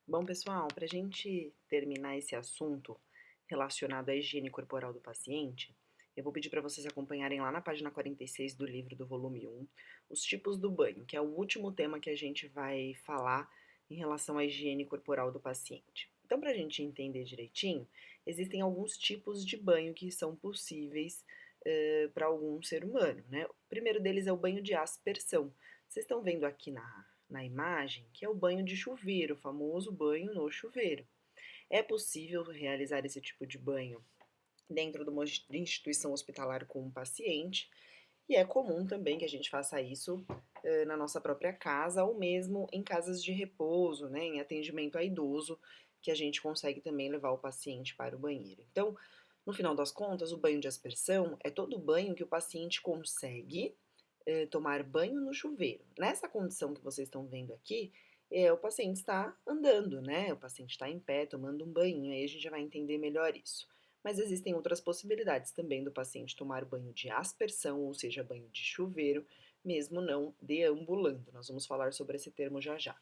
Bom, pessoal, para a gente terminar esse assunto relacionado à higiene corporal do paciente, eu vou pedir para vocês acompanharem lá na página 46 do livro do volume 1, os tipos do banho, que é o último tema que a gente vai falar em relação à higiene corporal do paciente. Então, para a gente entender direitinho, existem alguns tipos de banho que são possíveis para algum ser humano, né? O primeiro deles é o banho de aspersão. Vocês estão vendo aqui na imagem, que é o banho de chuveiro, o famoso banho no chuveiro. É possível realizar esse tipo de banho dentro de uma instituição hospitalar com um paciente, e é comum também que a gente faça isso na nossa própria casa ou mesmo em casas de repouso, né, em atendimento a idoso, que a gente consegue também levar o paciente para o banheiro. Então, no final das contas, o banho de aspersão é todo banho que o paciente consegue tomar banho no chuveiro. Nessa condição que vocês estão vendo aqui, o paciente está andando, né? O paciente está em pé, tomando um banho, aí a gente já vai entender melhor isso. Mas existem outras possibilidades também do paciente tomar banho de aspersão, ou seja, banho de chuveiro, mesmo não deambulando. Nós vamos falar sobre esse termo já já.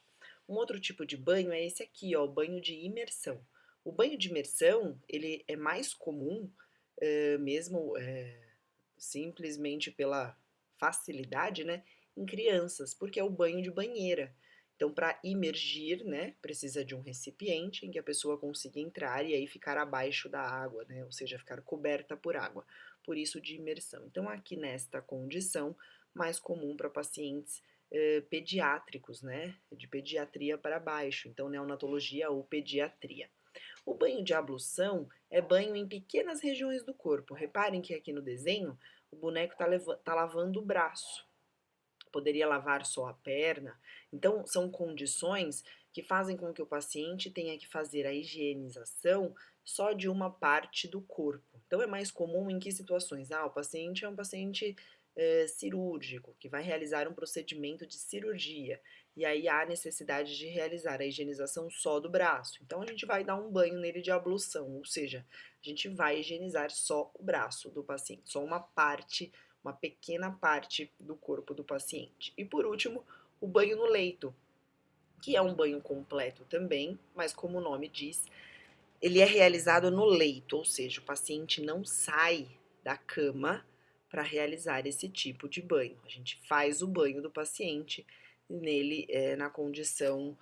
Um outro tipo de banho é esse aqui, ó, o banho de imersão. O banho de imersão, ele é mais comum, mesmo simplesmente pela facilidade, né, em crianças, porque é o banho de banheira. Então, para imergir, né, precisa de um recipiente em que a pessoa consiga entrar e aí ficar abaixo da água, né, ou seja, ficar coberta por água. Por isso de imersão. Então, aqui nesta condição, mais comum para pacientes pediátricos, né, de pediatria para baixo, então neonatologia ou pediatria. O banho de ablução é banho em pequenas regiões do corpo. Reparem que aqui no desenho o boneco está lavando o braço. Poderia lavar só a perna. Então, são condições que fazem com que o paciente tenha que fazer a higienização só de uma parte do corpo. Então, é mais comum em que situações? O paciente é um paciente cirúrgico, que vai realizar um procedimento de cirurgia, e aí há necessidade de realizar a higienização só do braço. Então, a gente vai dar um banho nele de ablução, ou seja, a gente vai higienizar só o braço do paciente, só uma pequena parte do corpo do paciente. E por último, o banho no leito, que é um banho completo também, mas como o nome diz, ele é realizado no leito, ou seja, o paciente não sai da cama para realizar esse tipo de banho. A gente faz o banho do paciente nele na condição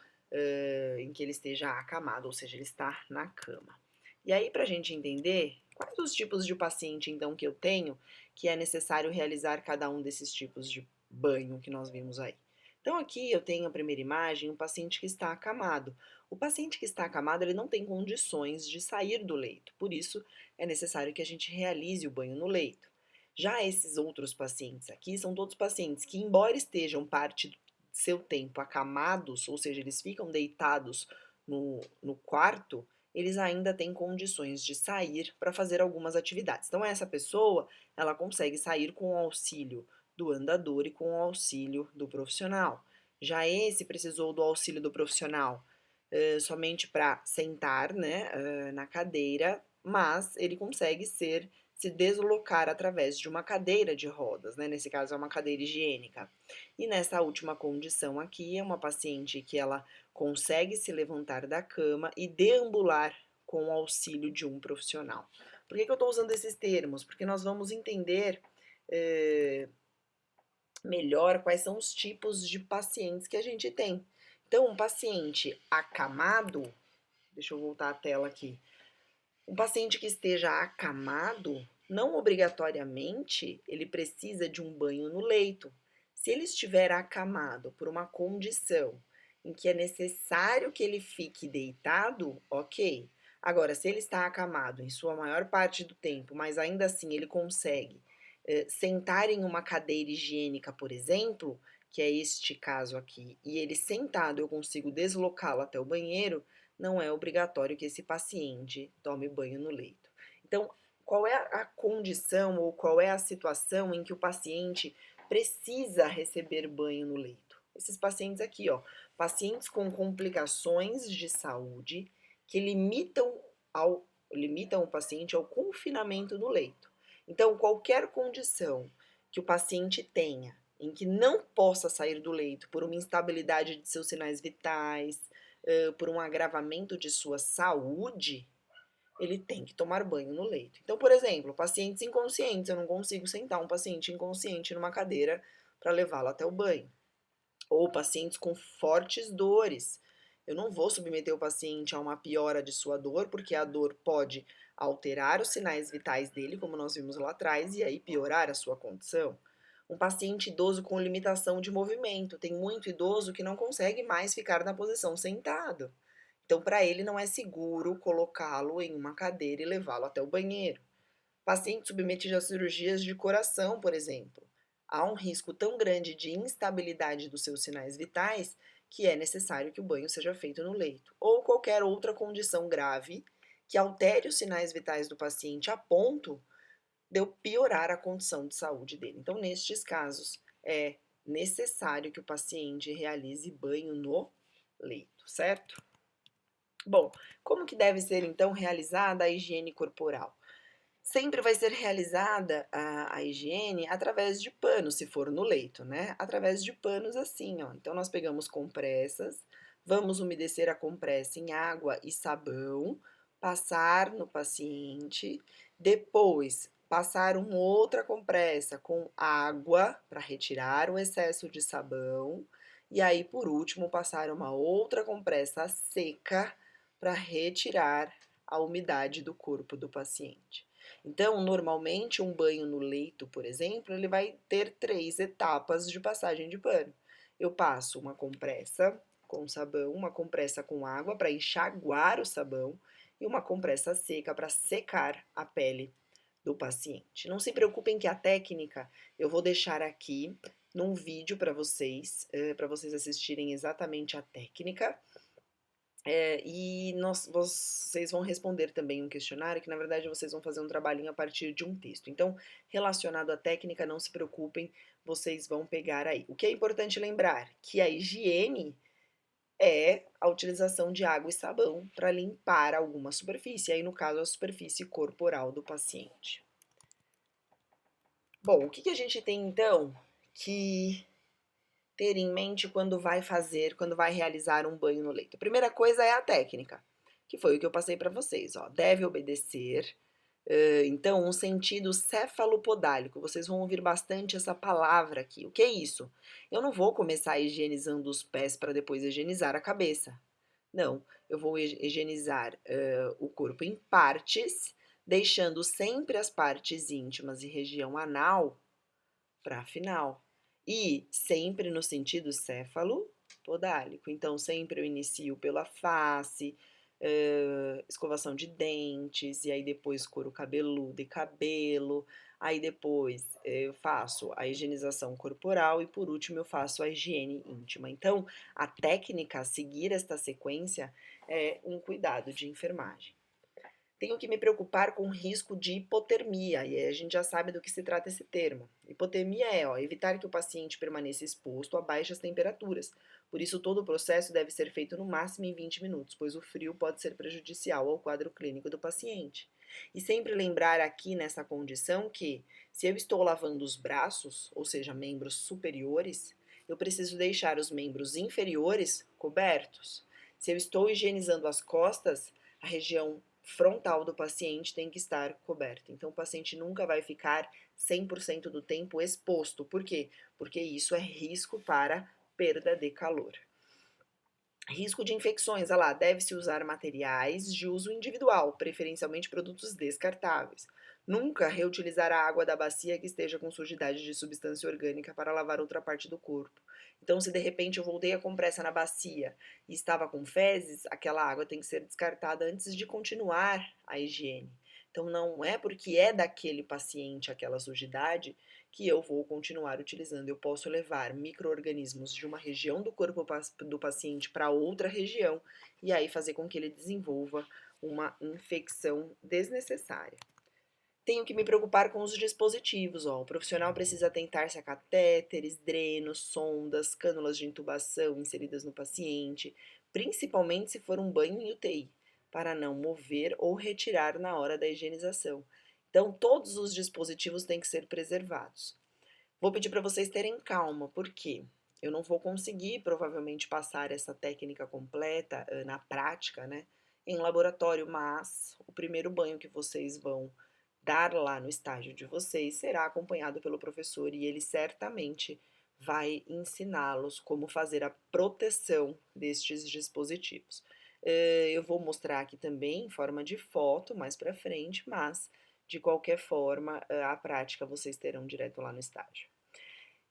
em que ele esteja acamado, ou seja, ele está na cama. E aí, para a gente entender quais os tipos de paciente, então, que eu tenho, que é necessário realizar cada um desses tipos de banho que nós vimos aí. Então, aqui eu tenho a primeira imagem, um paciente que está acamado. O paciente que está acamado, ele não tem condições de sair do leito, por isso é necessário que a gente realize o banho no leito. Já esses outros pacientes aqui são todos pacientes que, embora estejam parte do seu tempo acamados, ou seja, eles ficam deitados no quarto, eles ainda têm condições de sair para fazer algumas atividades. Então, essa pessoa, ela consegue sair com o auxílio do andador e com o auxílio do profissional. Já esse precisou do auxílio do profissional somente para sentar, né, na cadeira, mas ele consegue se deslocar através de uma cadeira de rodas, né? Nesse caso é uma cadeira higiênica. E nessa última condição aqui é uma paciente que ela consegue se levantar da cama e deambular com o auxílio de um profissional. Por que eu estou usando esses termos? Porque nós vamos entender melhor quais são os tipos de pacientes que a gente tem. Então, um paciente acamado, deixa eu voltar a tela aqui. Um paciente que esteja acamado, não obrigatoriamente ele precisa de um banho no leito. Se ele estiver acamado por uma condição em que é necessário que ele fique deitado, ok. Agora, se ele está acamado em sua maior parte do tempo, mas ainda assim ele consegue sentar em uma cadeira higiênica, por exemplo, que é este caso aqui, e ele sentado eu consigo deslocá-lo até o banheiro, não é obrigatório que esse paciente tome banho no leito. Então, qual é a condição ou qual é a situação em que o paciente precisa receber banho no leito? Esses pacientes aqui, ó, pacientes com complicações de saúde que limitam o paciente ao confinamento no leito. Então, qualquer condição que o paciente tenha em que não possa sair do leito por uma instabilidade de seus sinais vitais, por um agravamento de sua saúde, ele tem que tomar banho no leito. Então, por exemplo, pacientes inconscientes, eu não consigo sentar um paciente inconsciente numa cadeira para levá-lo até o banho. Ou pacientes com fortes dores. Eu não vou submeter o paciente a uma piora de sua dor, porque a dor pode alterar os sinais vitais dele, como nós vimos lá atrás, e aí piorar a sua condição. Um paciente idoso com limitação de movimento. Tem muito idoso que não consegue mais ficar na posição sentado. Então, para ele, não é seguro colocá-lo em uma cadeira e levá-lo até o banheiro. Paciente submetido a cirurgias de coração, por exemplo. Há um risco tão grande de instabilidade dos seus sinais vitais que é necessário que o banho seja feito no leito. Ou qualquer outra condição grave que altere os sinais vitais do paciente a ponto de eu piorar a condição de saúde dele. Então, nestes casos, é necessário que o paciente realize banho no leito, certo? Bom, como que deve ser então realizada a higiene corporal? Sempre vai ser realizada a higiene através de panos, se for no leito, né? Através de panos assim, ó. Então, nós pegamos compressas, vamos umedecer a compressa em água e sabão, passar no paciente, depois passar uma outra compressa com água para retirar o excesso de sabão, e aí, por último, passar uma outra compressa seca para retirar a umidade do corpo do paciente. Então, normalmente, um banho no leito, por exemplo, ele vai ter 3 etapas de passagem de pano. Eu passo uma compressa com sabão, uma compressa com água para enxaguar o sabão e uma compressa seca para secar a pele do paciente. Não se preocupem que a técnica eu vou deixar aqui num vídeo para vocês assistirem exatamente a técnica. Vocês vão responder também um questionário que, na verdade, vocês vão fazer um trabalhinho a partir de um texto. Então, relacionado à técnica, não se preocupem, vocês vão pegar aí. O que é importante lembrar? Que a higiene é a utilização de água e sabão para limpar alguma superfície, aí no caso a superfície corporal do paciente. Bom, o que a gente tem então que ter em mente quando vai realizar um banho no leito? A primeira coisa é a técnica, que foi o que eu passei para vocês, ó. Deve obedecer. Então, um sentido cefalopodálico. Vocês vão ouvir bastante essa palavra aqui. O que é isso? Eu não vou começar higienizando os pés para depois higienizar a cabeça. Não, eu vou higienizar o corpo em partes, deixando sempre as partes íntimas e região anal para final. E sempre no sentido céfalo-podálico. Então, sempre eu inicio pela face, escovação de dentes, e aí depois couro cabeludo e cabelo. Aí depois eu faço a higienização corporal e por último eu faço a higiene íntima. Então, a técnica a seguir esta sequência é um cuidado de enfermagem. Tenho que me preocupar com o risco de hipotermia, e aí a gente já sabe do que se trata esse termo. Hipotermia é evitar que o paciente permaneça exposto a baixas temperaturas. Por isso, todo o processo deve ser feito no máximo em 20 minutos, pois o frio pode ser prejudicial ao quadro clínico do paciente. E sempre lembrar aqui nessa condição que, se eu estou lavando os braços, ou seja, membros superiores, eu preciso deixar os membros inferiores cobertos. Se eu estou higienizando as costas, a região frontal do paciente tem que estar coberta. Então, o paciente nunca vai ficar 100% do tempo exposto. Por quê? Porque isso é risco para perda de calor. Risco de infecções, olha lá, deve-se usar materiais de uso individual, preferencialmente produtos descartáveis. Nunca reutilizar a água da bacia que esteja com sujidade de substância orgânica para lavar outra parte do corpo. Então, se de repente eu voltei a compressa na bacia e estava com fezes, aquela água tem que ser descartada antes de continuar a higiene. Então, não é porque é daquele paciente aquela sujidade que eu vou continuar utilizando. Eu posso levar micro-organismos de uma região do corpo do paciente para outra região e aí fazer com que ele desenvolva uma infecção desnecessária. Tenho que me preocupar com os dispositivos, ó. O profissional precisa atentar-se a catéteres, drenos, sondas, cânulas de intubação inseridas no paciente, principalmente se for um banho em UTI, para não mover ou retirar na hora da higienização. Então, todos os dispositivos têm que ser preservados. Vou pedir para vocês terem calma, por quê? eu não vou conseguir provavelmente passar essa técnica completa na prática, né, em laboratório, mas o primeiro banho que vocês vão dar lá no estágio de vocês será acompanhado pelo professor e ele certamente vai ensiná-los como fazer a proteção destes dispositivos. Eu vou mostrar aqui também em forma de foto mais para frente, mas de qualquer forma, a prática vocês terão direto lá no estágio.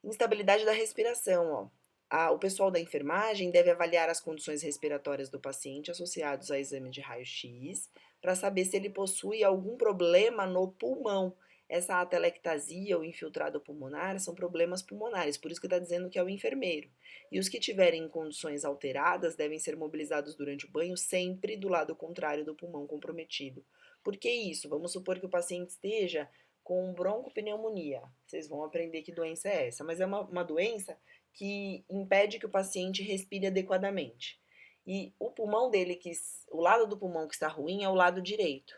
Instabilidade da respiração, ó. O pessoal da enfermagem deve avaliar as condições respiratórias do paciente associados a exame de raio-x para saber se ele possui algum problema no pulmão. Essa atelectasia ou infiltrado pulmonar são problemas pulmonares, por isso que está dizendo que é o enfermeiro. E os que tiverem condições alteradas devem ser mobilizados durante o banho, sempre do lado contrário do pulmão comprometido. Por que isso? Vamos supor que o paciente esteja com broncopneumonia. Vocês vão aprender que doença é essa, mas é uma doença que impede que o paciente respire adequadamente. E o pulmão dele, o lado do pulmão que está ruim é o lado direito.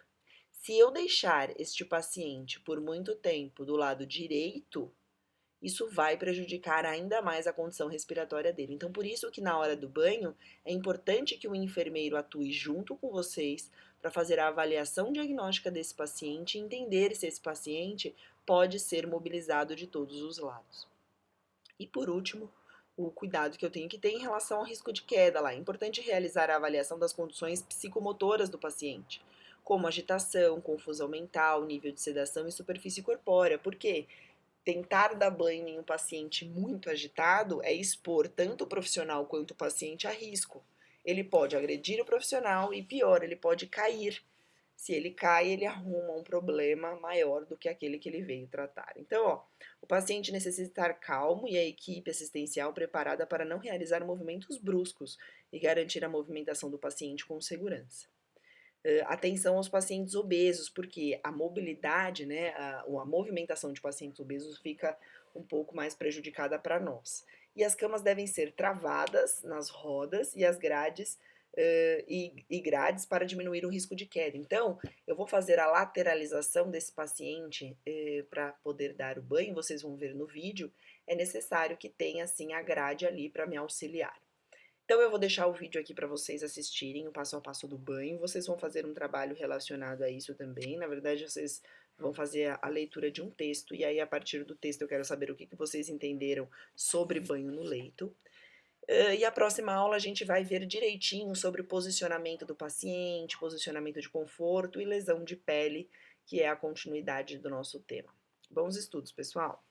Se eu deixar este paciente por muito tempo do lado direito, isso vai prejudicar ainda mais a condição respiratória dele. Então, por isso que na hora do banho é importante que o enfermeiro atue junto com vocês para fazer a avaliação diagnóstica desse paciente e entender se esse paciente pode ser mobilizado de todos os lados. E por último, o cuidado que eu tenho que ter em relação ao risco de queda lá. É importante realizar a avaliação das condições psicomotoras do paciente, como agitação, confusão mental, nível de sedação e superfície corpórea. Por quê? Tentar dar banho em um paciente muito agitado é expor tanto o profissional quanto o paciente a risco. Ele pode agredir o profissional e, pior, ele pode cair. Se ele cai, ele arruma um problema maior do que aquele que ele veio tratar. Então, ó, o paciente necessita estar calmo e a equipe assistencial preparada para não realizar movimentos bruscos e garantir a movimentação do paciente com segurança. Atenção aos pacientes obesos, porque a mobilidade, né, a movimentação de pacientes obesos fica um pouco mais prejudicada para nós. E as camas devem ser travadas nas rodas e as grades e grades para diminuir o risco de queda. Então, eu vou fazer a lateralização desse paciente para poder dar o banho, vocês vão ver no vídeo, é necessário que tenha assim a grade ali para me auxiliar. Então eu vou deixar o vídeo aqui para vocês assistirem o passo a passo do banho. Vocês vão fazer um trabalho relacionado a isso também. Na verdade, vocês vão fazer a leitura de um texto e aí a partir do texto eu quero saber o que vocês entenderam sobre banho no leito. E a próxima aula a gente vai ver direitinho sobre o posicionamento do paciente, posicionamento de conforto e lesão de pele, que é a continuidade do nosso tema. Bons estudos, pessoal!